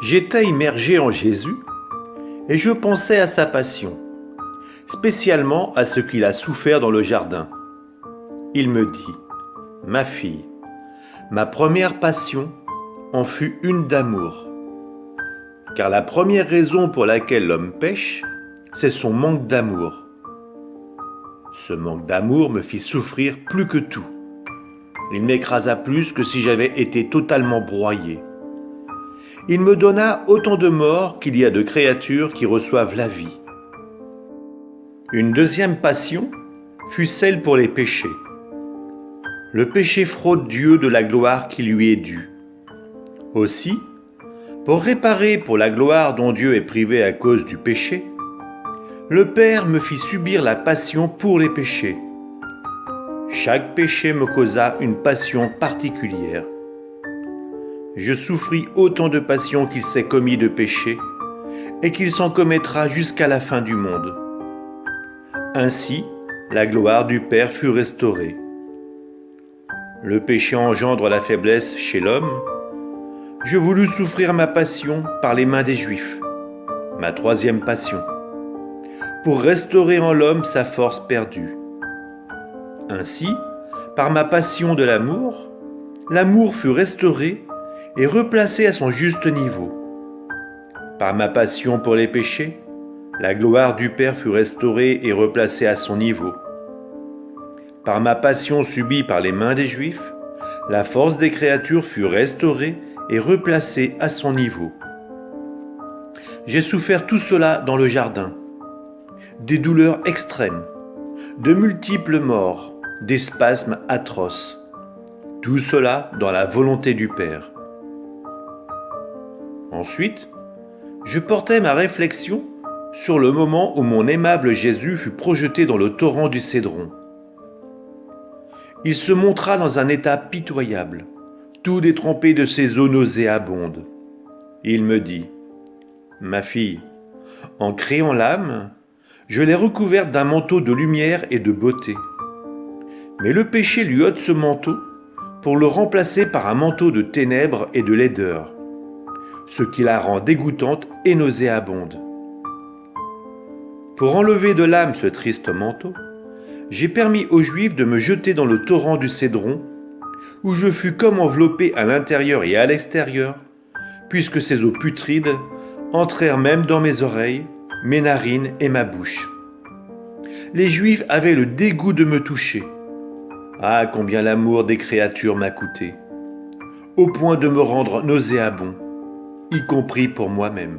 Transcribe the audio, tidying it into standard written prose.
J'étais immergé en Jésus et je pensais à sa passion, spécialement à ce qu'il a souffert dans le jardin. Il me dit, « Ma fille, ma première passion en fut une d'amour. Car la première raison pour laquelle l'homme pêche, c'est son manque d'amour. Ce manque d'amour me fit souffrir plus que tout. Il m'écrasa plus que si j'avais été totalement broyé. Il me donna autant de morts qu'il y a de créatures qui reçoivent la vie. Une deuxième passion fut celle pour les péchés. Le péché fraude Dieu de la gloire qui lui est due. Aussi, pour réparer pour la gloire dont Dieu est privé à cause du péché, le Père me fit subir la passion pour les péchés. Chaque péché me causa une passion particulière. Je souffris autant de passion qu'il s'est commis de péché, et qu'il s'en commettra jusqu'à la fin du monde. Ainsi, la gloire du Père fut restaurée. Le péché engendre la faiblesse chez l'homme. Je voulus souffrir ma passion par les mains des Juifs, ma troisième passion, pour restaurer en l'homme sa force perdue. Ainsi, par ma passion de l'amour, l'amour fut restauré et replacé à son juste niveau. Par ma passion pour les péchés, la gloire du Père fut restaurée et replacée à son niveau. Par ma passion subie par les mains des Juifs, la force des créatures fut restaurée et replacée à son niveau. J'ai souffert tout cela dans le jardin. Des douleurs extrêmes, de multiples morts, des spasmes atroces. Tout cela dans la volonté du Père. Ensuite, je portai ma réflexion sur le moment où mon aimable Jésus fut projeté dans le torrent du Cédron. Il se montra dans un état pitoyable, tout détrempé de ces eaux nauséabondes. Il me dit, « Ma fille, en créant l'âme, je l'ai recouverte d'un manteau de lumière et de beauté. Mais le péché lui ôte ce manteau pour le remplacer par un manteau de ténèbres et de laideur, ce qui la rend dégoûtante et nauséabonde. Pour enlever de l'âme ce triste manteau, j'ai permis aux Juifs de me jeter dans le torrent du Cédron, où je fus comme enveloppé à l'intérieur et à l'extérieur, puisque ces eaux putrides entrèrent même dans mes oreilles, mes narines et ma bouche. Les Juifs avaient le dégoût de me toucher. Ah, combien l'amour des créatures m'a coûté, au point de me rendre nauséabond, y compris pour moi-même.